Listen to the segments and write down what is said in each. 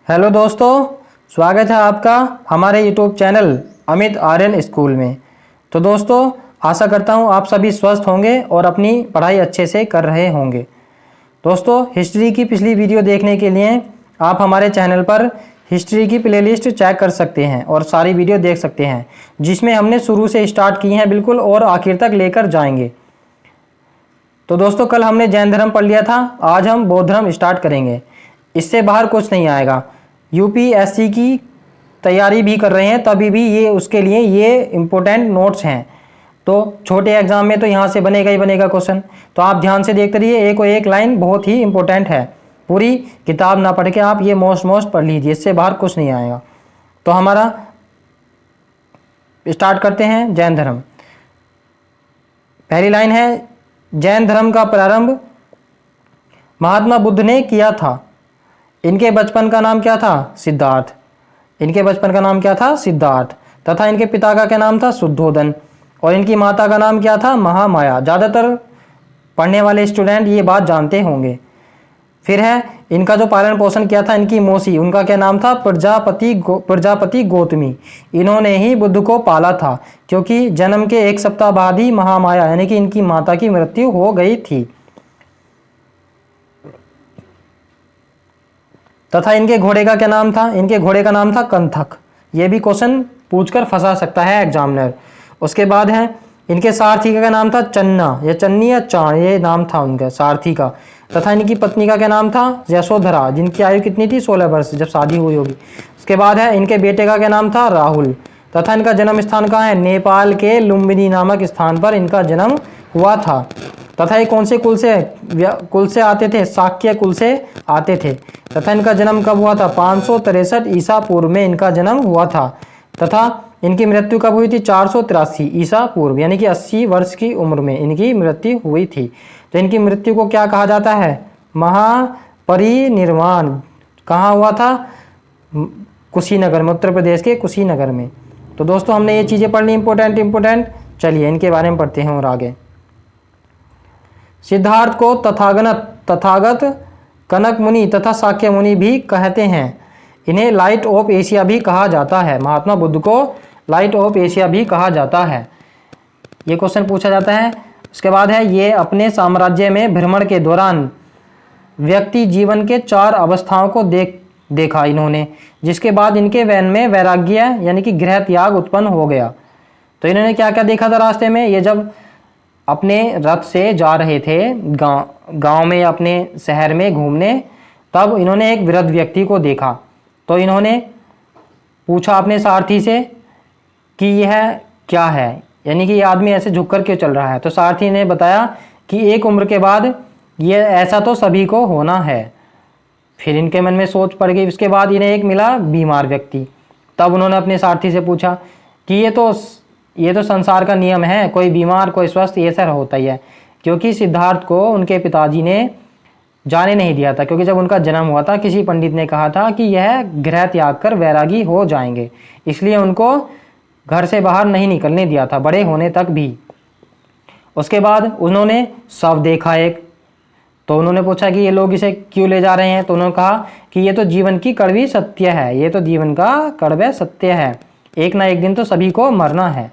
Hello दोस्तों, स्वागत है आपका हमारे YouTube channel Amit Aryan school में। तो दोस्तों, आशा करता हूँ आप सभी स्वस्थ होंगे और अपनी पढ़ाई अच्छे से कर रहे होंगे। दोस्तों, हिस्ट्री की पिछली वीडियो देखने के लिए आप हमारे चैनल पर हिस्ट्री की प्लेलिस्ट चेक कर सकते हैं और सारी वीडियो देख सकते हैं, जिसमें हमने शुरू से स्टार्ट की हैं बिल्कुल और आखिर तक लेकर जाएंगे। तो दोस्तों, कल हमने जैन धर्म पढ़ लिया था, आज हम बौद्ध धर्म स्टार्ट करेंगे। इससे बाहर कुछ नहीं आएगा। यूपीएससी की तैयारी भी कर रहे हैं तभी भी ये उसके लिए ये इम्पोर्टेंट नोट्स हैं। तो छोटे एग्जाम में तो यहाँ से बनेगा ही बनेगा क्वेश्चन। तो आप ध्यान से देखते रहिए, एक और एक लाइन बहुत ही इंपॉर्टेंट है। पूरी किताब ना पढ़ के आप ये मोस्ट पढ़ लीजिए, इससे बाहर कुछ नहीं आएगा। तो हमारा स्टार्ट करते हैं जैन धर्म। पहली लाइन है, जैन धर्म का प्रारंभ महात्मा बुद्ध ने किया था। इनके बचपन का नाम क्या था? सिद्धार्थ। इनके बचपन का नाम क्या था? सिद्धार्थ। तथा इनके पिता का क्या नाम था? शुद्धोदन। और इनकी माता का नाम क्या था? महामाया। ज़्यादातर पढ़ने वाले स्टूडेंट ये बात जानते होंगे। फिर है, इनका जो पालन पोषण किया था इनकी मौसी, उनका क्या नाम था? प्रजापति गौतमी। इन्होंने ही बुद्ध को पाला था, क्योंकि जन्म के एक सप्ताह बाद ही महामाया यानी कि इनकी माता की मृत्यु हो गई थी। तथा इनके घोड़े का क्या नाम था? इनके घोड़े का नाम था कंथक। ये भी क्वेश्चन पूछकर फंसा सकता है एग्जामिनर। उसके बाद है, इनके सारथी का क्या नाम था? चन्ना या चन्नी या चाण, ये नाम था उनका सारथी का। तथा इनकी पत्नी का क्या नाम था? यशोधरा, जिनकी आयु कितनी थी? 16 वर्ष, जब शादी हुई होगी। उसके बाद है, इनके बेटे का क्या नाम था? राहुल। तथा इनका जन्म स्थान कहाँ है? नेपाल के लुम्बिनी नामक स्थान पर इनका जन्म हुआ था। तथा ये कौन से कुल से आते थे? शाक्य कुल से आते थे। तथा इनका जन्म कब हुआ था? 563 ईसा पूर्व में इनका जन्म हुआ था। तथा इनकी मृत्यु कब हुई थी? 483 ईसा पूर्व, यानी कि 80 वर्ष की उम्र में इनकी मृत्यु हुई थी। तो इनकी मृत्यु को क्या कहा जाता है? महापरिनिर्वाण। कहाँ हुआ था? कुशीनगर में, उत्तर प्रदेश के कुशीनगर में। तो दोस्तों, हमने ये चीज़ें पढ़ ली इंपॉर्टेंट। चलिए इनके बारे में पढ़ते हैं और आगे। सिद्धार्थ को तथागत कनक मुनि तथा शाक्य मुनि भी कहते हैं। इन्हें लाइट ऑफ एशिया भी कहा जाता है। महात्मा बुद्ध को लाइट ऑफ एशिया भी कहा जाता है। ये क्वेश्चन पूछा जाता है। उसके बाद है, ये अपने साम्राज्य में भ्रमण के दौरान व्यक्ति जीवन के 4 अवस्थाओं को देखा इन्होंने, जिसके बाद इनके में वैराग्य यानी कि गृह त्याग उत्पन्न हो गया। तो इन्होंने क्या क्या देखा था रास्ते में? ये जब अपने रथ से जा रहे थे गांव में, अपने शहर में घूमने, तब इन्होंने एक वृद्ध व्यक्ति को देखा। तो इन्होंने पूछा अपने सारथी से कि यह क्या है, यानी कि ये आदमी ऐसे झुक कर क्यों चल रहा है। तो सारथी ने बताया कि एक उम्र के बाद ये ऐसा तो सभी को होना है। फिर इनके मन में सोच पड़ गई। उसके बाद इन्हें एक मिला बीमार व्यक्ति। तब उन्होंने अपने सारथी से पूछा कि ये तो संसार का नियम है, कोई बीमार कोई स्वस्थ, ये सब होता ही है। क्योंकि सिद्धार्थ को उनके पिताजी ने जाने नहीं दिया था, क्योंकि जब उनका जन्म हुआ था किसी पंडित ने कहा था कि यह गृह त्याग कर वैरागी हो जाएंगे, इसलिए उनको घर से बाहर नहीं निकलने दिया था बड़े होने तक भी। उसके बाद उन्होंने शव देखा एक। तो उन्होंने पूछा कि ये लोग इसे क्यों ले जा रहे हैं। तो उन्होंने कहा कि ये तो जीवन की कड़वी सत्य है, ये तो जीवन का कड़वा सत्य है, एक ना एक दिन तो सभी को मरना है।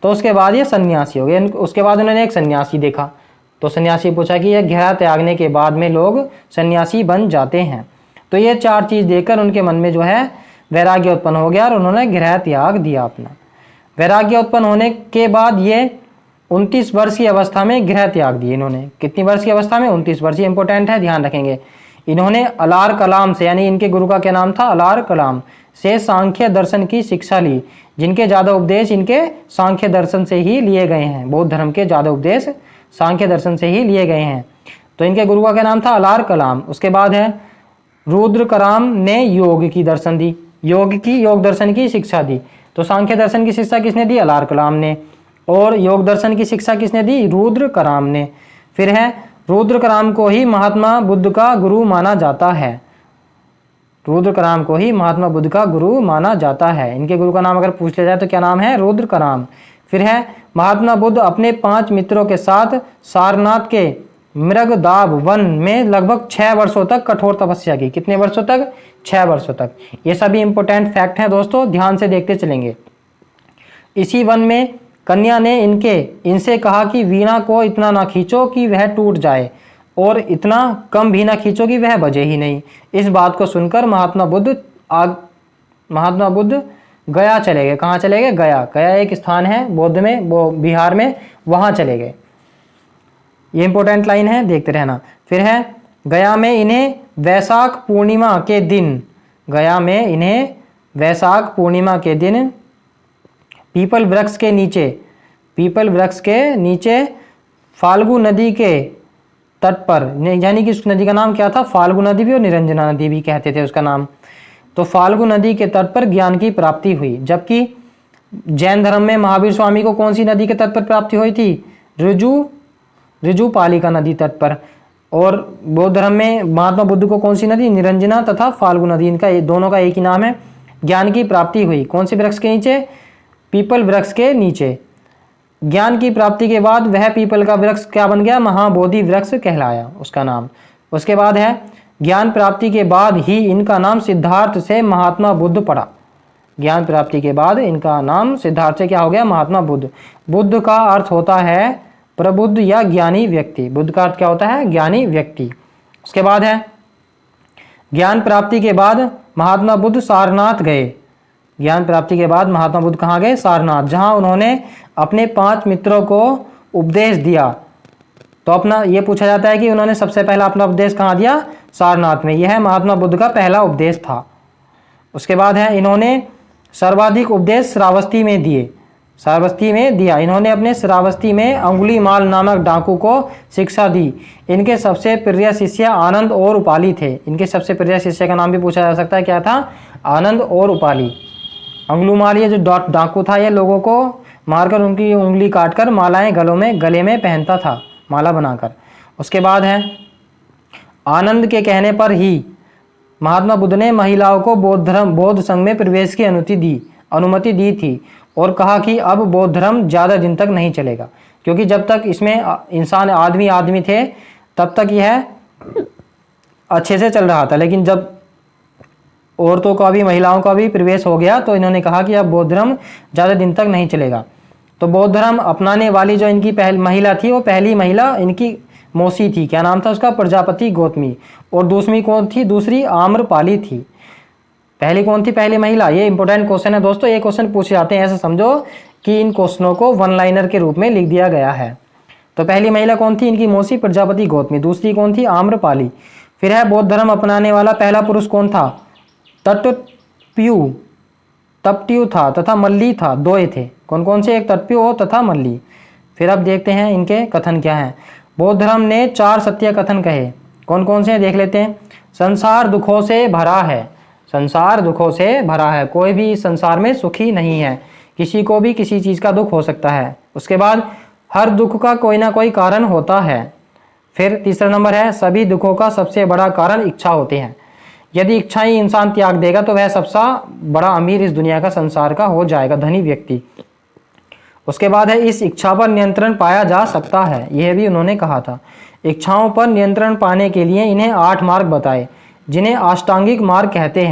तो उसके बाद ये सन्यासी हो गए। उसके बाद उन्होंने एक सन्यासी देखा। तो सन्यासी पूछा कि यह गृह त्यागने के बाद में लोग सन्यासी बन जाते हैं। तो ये 4 चीज़ देखकर उनके मन में जो है वैराग्य उत्पन्न हो गया और उन्होंने गृह त्याग दिया अपना। वैराग्य उत्पन्न होने के बाद ये 29 वर्ष की अवस्था में गृह त्याग दिए इन्होंने। कितनी वर्ष की अवस्था में? 29 वर्ष। ये इंपॉर्टेंट है, ध्यान रखेंगे। इन्होंने अलार कलाम से, यानी इनके गुरु का क्या नाम था? अलार कलाम से सांख्य दर्शन की शिक्षा ली, जिनके ज़्यादा उपदेश इनके सांख्य दर्शन से ही लिए गए हैं। बौद्ध धर्म के ज़्यादा उपदेश सांख्य दर्शन से ही लिए गए हैं। तो इनके गुरु का क्या नाम था? अलार कलाम। उसके बाद है, रुद्र कराम ने योग दर्शन की शिक्षा दी। तो सांख्य दर्शन की शिक्षा किसने दी? अलार कलाम ने। और योग दर्शन की शिक्षा किसने दी? रुद्र कराम ने। फिर है, रुद्र कराम को ही महात्मा बुद्ध का गुरु माना जाता है। रुद्र कराम को ही महात्मा बुद्ध का गुरु माना जाता है। इनके गुरु का नाम अगर पूछ लिया जाए तो क्या नाम है? रुद्र कराम। फिर है, महात्मा बुद्ध अपने 5 मित्रों के साथ सारनाथ के मृगदाब वन में लगभग 6 वर्षों तक कठोर तपस्या की। कितने वर्षों तक? 6 वर्षों तक। ये सभी इंपॉर्टेंट फैक्ट हैं दोस्तों, ध्यान से देखते चलेंगे। इसी वन में कन्या ने इनसे कहा कि वीणा को इतना ना खींचो कि वह टूट जाए और इतना कम भी ना खींचो कि वह बजे ही नहीं। इस बात को सुनकर महात्मा बुद्ध गया चले गए। कहाँ चले गए? गया। गया एक स्थान है बौद्ध में, वो बिहार में, वहाँ चले गए। ये इंपॉर्टेंट लाइन है, देखते रहना। फिर है गया में इन्हें वैशाख पूर्णिमा के दिन, गया में इन्हें वैशाख पूर्णिमा के दिन पीपल वृक्ष के नीचे फाल्गु नदी के तट पर, यानी कि उस नदी का नाम क्या था? फाल्गु नदी भी और निरंजना नदी भी कहते थे उसका नाम। तो फाल्गु नदी के तट पर ज्ञान की प्राप्ति हुई। जबकि जैन धर्म में महावीर स्वामी को कौन सी नदी के तट पर प्राप्ति हुई थी? ऋजुपालिका नदी तट पर। और बौद्ध धर्म में महात्मा बुद्ध को कौन सी नदी? निरंजना तथा फाल्गु नदी, इनका दोनों का एक ही नाम है। ज्ञान की प्राप्ति हुई कौन से वृक्ष के नीचे? पीपल वृक्ष के नीचे। ज्ञान की प्राप्ति के बाद वह पीपल का वृक्ष क्या बन गया? महाबोधि वृक्ष कहलाया उसका नाम। उसके बाद है ज्ञान प्राप्ति के बाद ही इनका नाम सिद्धार्थ से महात्मा बुद्ध पड़ा। ज्ञान प्राप्ति के बाद इनका नाम सिद्धार्थ से क्या हो गया? महात्मा बुद्ध। बुद्ध का अर्थ होता है प्रबुद्ध या ज्ञानी व्यक्ति। बुद्ध का अर्थ क्या होता है? ज्ञानी व्यक्ति। उसके बाद है ज्ञान प्राप्ति के बाद महात्मा बुद्ध सारनाथ गए। ज्ञान प्राप्ति के बाद महात्मा बुद्ध कहाँ गए? सारनाथ, जहाँ उन्होंने अपने 5 मित्रों को उपदेश दिया। तो अपना ये पूछा जाता है कि उन्होंने सबसे पहला अपना उपदेश कहाँ दिया? सारनाथ में। यह महात्मा बुद्ध का पहला उपदेश था। उसके बाद है इन्होंने सर्वाधिक उपदेश श्रावस्ती में दिए। श्रावस्ती में दिया इन्होंने अपने श्रावस्ती में अंगुलीमाल नामक डाकू को शिक्षा दी। इनके सबसे प्रिय शिष्य आनंद और उपाली थे। इनके सबसे प्रिय शिष्य का नाम भी पूछा जा सकता है, क्या था? आनंद और उपाली। अंगुलीमाल ये जो डाकू था, ये लोगों को मारकर उनकी उंगली काटकर मालाएं गले में पहनता था, माला बनाकर। उसके बाद है आनंद के कहने पर ही महात्मा बुद्ध ने महिलाओं को बौद्ध संघ में प्रवेश की अनुमति दी थी और कहा कि अब बौद्ध धर्म ज़्यादा दिन तक नहीं चलेगा, क्योंकि जब तक इसमें इंसान आदमी थे तब तक यह अच्छे से चल रहा था। लेकिन जब औरतों का भी महिलाओं का भी प्रवेश हो गया तो इन्होंने कहा कि अब बौद्ध धर्म ज़्यादा दिन तक नहीं चलेगा। तो बौद्ध धर्म अपनाने वाली जो इनकी पहली महिला थी, वो पहली महिला इनकी मौसी थी। क्या नाम था उसका? प्रजापति गौतमी। और दूसरी कौन थी? दूसरी आम्रपाली थी। पहली कौन थी? पहली महिला। ये इंपॉर्टेंट क्वेश्चन है दोस्तों, ये क्वेश्चन पूछे जाते हैं। ऐसा समझो कि इन क्वेश्चनों को वन लाइनर के रूप में लिख दिया गया है। तो पहली महिला कौन थी? इनकी मौसी प्रजापति गौतमी। दूसरी कौन थी? आम्रपाली। फिर है बौद्ध धर्म अपनाने वाला पहला पुरुष कौन था? तपट्यू था तथा मल्ली था, 2 थे। कौन कौन से? एक तपट्यू और तथा मल्ली। फिर अब देखते हैं इनके कथन क्या हैं। बौद्ध धर्म ने 4 सत्य कथन कहे। कौन कौन से हैं देख लेते हैं। संसार दुखों से भरा है। संसार दुखों से भरा है, कोई भी संसार में सुखी नहीं है, किसी को भी किसी चीज़ का दुख हो सकता है। उसके बाद हर दुख का कोई ना कोई कारण होता है। फिर तीसरा नंबर है सभी दुखों का सबसे बड़ा कारण इच्छा होते हैं। यदि इच्छा ही इंसान त्याग देगा तो वह सबसे बड़ा अमीर इस दुनिया का संसार का हो जाएगा, धनी व्यक्ति। उसके बाद है इस इच्छा पर नियंत्रण पाया जा सकता है, यह भी उन्होंने कहा था। इच्छाओं पर नियंत्रण पाने के लिए इन्हें 8 मार्ग बताए, जिन्हें अष्टांगिक मार्ग कहते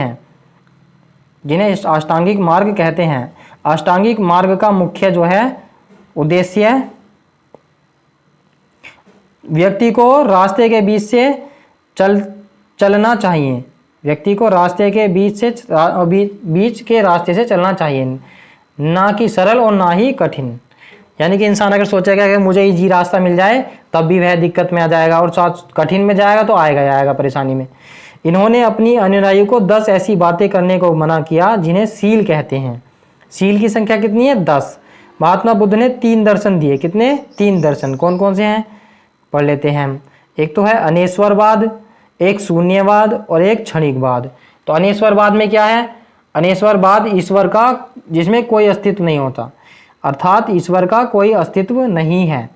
हैं। अष्टांगिक मार्ग का मुख्य जो है उद्देश्य व्यक्ति को रास्ते के बीच से चलना चाहिए। व्यक्ति को रास्ते के बीच के रास्ते से चलना चाहिए, ना कि सरल और ना ही कठिन। यानी कि इंसान अगर सोचेगा कि मुझे इजी रास्ता मिल जाए तब भी वह दिक्कत में आ जाएगा, और साथ कठिन में जाएगा तो आएगा परेशानी में। इन्होंने अपनी अनुयायियों को 10 ऐसी बातें करने को मना किया जिन्हें सील कहते हैं। सील की संख्या कितनी है? 10। महात्मा बुद्ध ने 3 दर्शन दिए। कितने? 3 दर्शन। कौन कौन से हैं पढ़ लेते हैं हम। एक तो है अनेश्वरवाद, एक शून्यवाद और एक क्षणिकवाद। तो अनेश्वरवाद में क्या है? अनेश्वरवाद ईश्वर का जिसमें कोई अस्तित्व नहीं होता, अर्थात ईश्वर का कोई अस्तित्व नहीं है।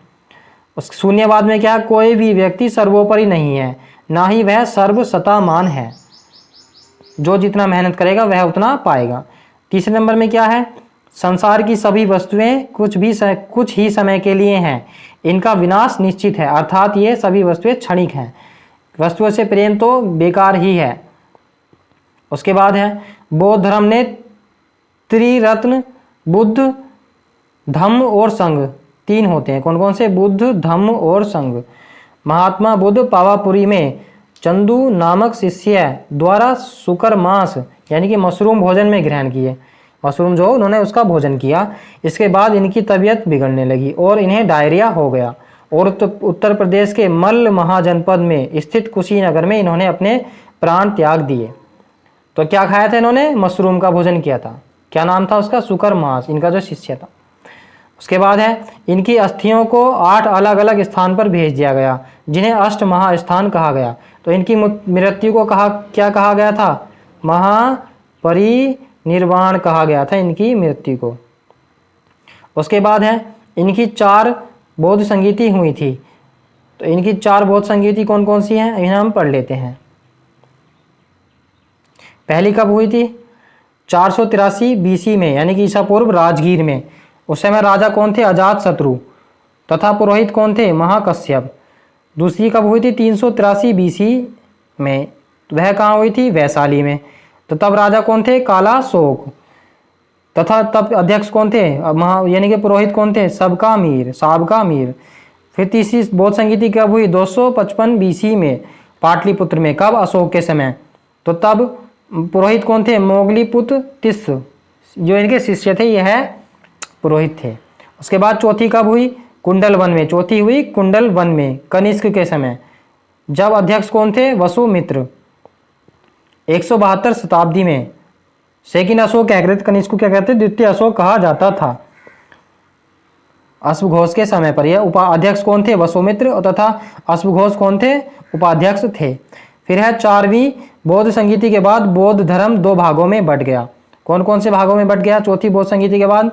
उस शून्यवाद में क्या है? कोई भी व्यक्ति सर्वोपरि नहीं है, ना ही वह सर्वसत्तामान है, जो जितना मेहनत करेगा वह उतना पाएगा। तीसरे नंबर में क्या है? संसार की सभी वस्तुएं कुछ ही समय के लिए हैं, इनका विनाश निश्चित है, अर्थात ये सभी वस्तुएं क्षणिक हैं। वस्तुओं से प्रेम तो बेकार ही है। उसके बाद है बौद्ध धर्म ने त्रिरत्न बुद्ध, धम्म और संघ, 3 होते हैं। कौन कौन से? बुद्ध, धम्म और संघ। महात्मा बुद्ध पावापुरी में चंदू नामक शिष्य द्वारा शुकर मांस यानी कि मशरूम भोजन में ग्रहण किए। मशरूम जो उन्होंने उसका भोजन किया। इसके बाद इनकी तबीयत बिगड़ने लगी और इन्हें डायरिया हो गया और उत्तर प्रदेश के मल्ल महाजनपद में स्थित कुशीनगर में इन्होंने अपने प्राण त्याग दिए। तो क्या खाया था इन्होंने? मशरूम का भोजन किया था। क्या नाम था उसका? शुकर मांस, इनका जो शिष्य था। उसके बाद है इनकी अस्थियों को 8 अलग अलग स्थान पर भेज दिया गया, जिन्हें अष्ट महास्थान कहा गया। तो इनकी मृत्यु को क्या कहा गया था? महापरिनिर्वाण कहा गया था इनकी मृत्यु को। उसके बाद है इनकी 4 बौद्ध संगीति हुई थी। तो इनकी 4 बौद्ध संगीति कौन कौन सी हैं, इन्हें हम पढ़ लेते हैं। पहली कब हुई थी? 483 BC में, यानी कि ईसा पूर्व, राजगीर में। उस समय राजा कौन थे? अजात शत्रु। तथा पुरोहित कौन थे? महाकश्यप। दूसरी कब हुई थी? 383 BC में। वह कहाँ हुई थी? वैशाली में। तो तब राजा कौन थे? कालाशोक। तथा तब अध्यक्ष कौन थे? यानी कि पुरोहित कौन थे? सबका मीर। फिर तीसरी बौद्ध संगीति कब हुई? 255 BC में, पाटलिपुत्र में। कब? अशोक के समय। तो तब पुरोहित कौन थे? मोगलीपुत्र तिस्स, जो इनके शिष्य थे, यह पुरोहित थे। उसके बाद चौथी कब हुई? कुंडल वन में। चौथी हुई कुंडल वन में, कनिष्क के समय। जब अध्यक्ष कौन थे? वसुमित्र। 172 शताब्दी में। सेकंड अशोक क्या कहते? कनिष्क को क्या कहते? द्वितीय अशोक कहा जाता था। अश्वघोष के समय पर। यह उपाध्यक्ष कौन थे? वसुमित्र। तथा अश्वघोष कौन थे? उपाध्यक्ष थे। फिर है 4वीं बौद्ध संगीति के बाद बौद्ध धर्म 2 भागों में बंट गया। कौन कौन से भागों में बंट गया चौथी बौद्ध संगीति के बाद?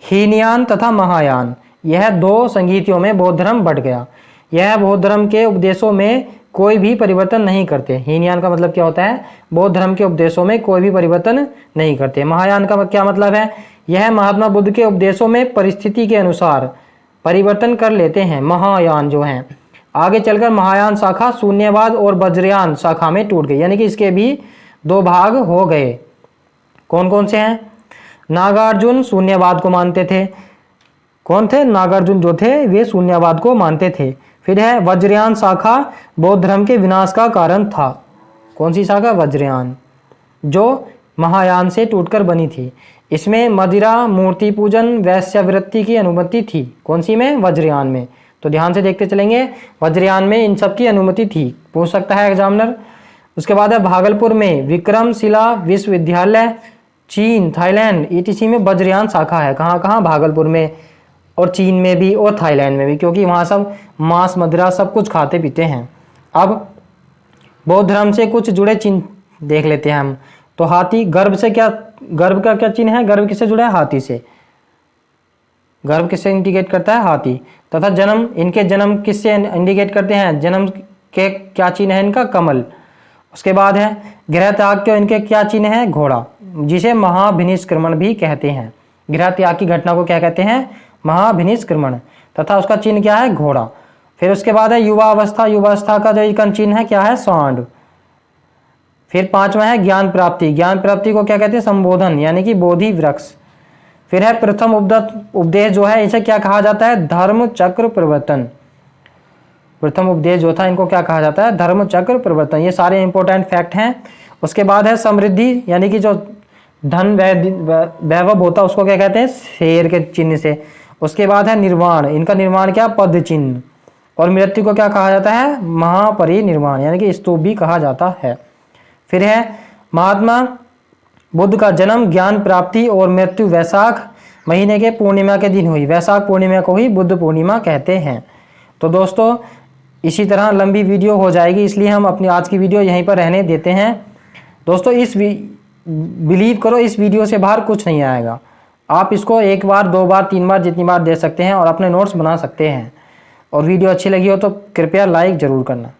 हीनयान तथा महायान, यह 2 संगीतियों में बौद्ध धर्म बंट गया। यह बौद्ध धर्म के उपदेशों में कोई भी परिवर्तन नहीं करते। हीनयान का मतलब क्या होता है? बौद्ध धर्म के उपदेशों में कोई भी परिवर्तन नहीं करते। महायान का क्या मतलब है? यह महात्मा बुद्ध के उपदेशों में परिस्थिति के अनुसार परिवर्तन कर लेते हैं। महायान जो हैं, आगे चलकर महायान शाखा शून्यवाद और वज्रयान शाखा में टूट गई, यानी कि इसके भी 2 भाग हो गए। कौन कौन से हैं? नागार्जुन शून्यवाद को मानते थे। कौन थे? नागार्जुन जो थे वे शून्यवाद को मानते थे। फिर है वज्रयान शाखा, बौद्ध धर्म के विनाश का कारण था। कौन सी शाखा? वज्रयान, जो महायान से टूटकर बनी थी। इसमें मदिरा, मूर्ति पूजन, वैश्यावृत्ति की अनुमति थी। कौन सी में? वज्रयान में। तो ध्यान से देखते चलेंगे, वज्रयान में इन सब की अनुमति थी, पूछ सकता है एग्जामिनर। उसके बाद है भागलपुर में विक्रमशिला विश्वविद्यालय, चीन, थाईलैंड ETC में वज्रयान शाखा है। कहाँ कहाँ? भागलपुर में और चीन में भी और थाईलैंड में भी, क्योंकि वहाँ सब मांस मदिरा सब कुछ खाते पीते हैं। अब बौद्ध धर्म से कुछ जुड़े चिन्ह देख लेते हैं हम। तो हाथी, गर्भ से क्या, गर्भ का क्या चिन्ह है? गर्भ किससे जुड़ा है? हाथी से। गर्भ किससे इंडिकेट करता है? हाथी। तथा जन्म, इनके जन्म किससे इंडिकेट करते हैं? जन्म के क्या चिन्ह है इनका? कमल। उसके बाद है गृह त्याग के इनके क्या चिन्ह है? घोड़ा, जिसे महाभिनिष्क्रमण भी कहते हैं। गृह त्याग की घटना को क्या कहते हैं? महाभिनिष्क्रमण। तथा उसका चिन्ह क्या है? घोड़ा। फिर उसके बाद है युवा अवस्था, युवा अवस्था का जो इनका चिन्ह है क्या है? सांड। फिर 5वां है ज्ञान प्राप्ति, ज्ञान प्राप्ति को क्या कहते हैं? संबोधन, यानी कि बोधि वृक्ष। फिर है प्रथम उपदेश जो है, इसे क्या कहा जाता है? धर्म चक्र प्रवर्तन। प्रथम उपदेश जो था इनको क्या कहा जाता है? धर्म चक्र प्रवर्तन। ये सारे इंपॉर्टेंट फैक्ट हैं। उसके बाद है समृद्धि, यानी कि जो धन वैभव होता है उसको क्या कहते हैं? शेर के चिन्ह से। उसके बाद है निर्वाण, इनका निर्माण क्या? पद चिन्ह। और मृत्यु को क्या कहा जाता है? महापरिनिर्वाण, यानी कि स्तूप भी कहा जाता है। फिर है महात्मा बुद्ध का जन्म, ज्ञान प्राप्ति और मृत्यु वैशाख महीने के पूर्णिमा के दिन हुई। वैशाख पूर्णिमा को ही बुद्ध पूर्णिमा कहते हैं। तो दोस्तों इसी तरह लंबी वीडियो हो जाएगी, इसलिए हम अपनी आज की वीडियो यहीं पर रहने देते हैं। दोस्तों बिलीव करो, इस वीडियो से बाहर कुछ नहीं आएगा। आप इसको 1 बार 2 बार 3 बार जितनी बार दे सकते हैं और अपने नोट्स बना सकते हैं। और वीडियो अच्छी लगी हो तो कृपया लाइक ज़रूर करना।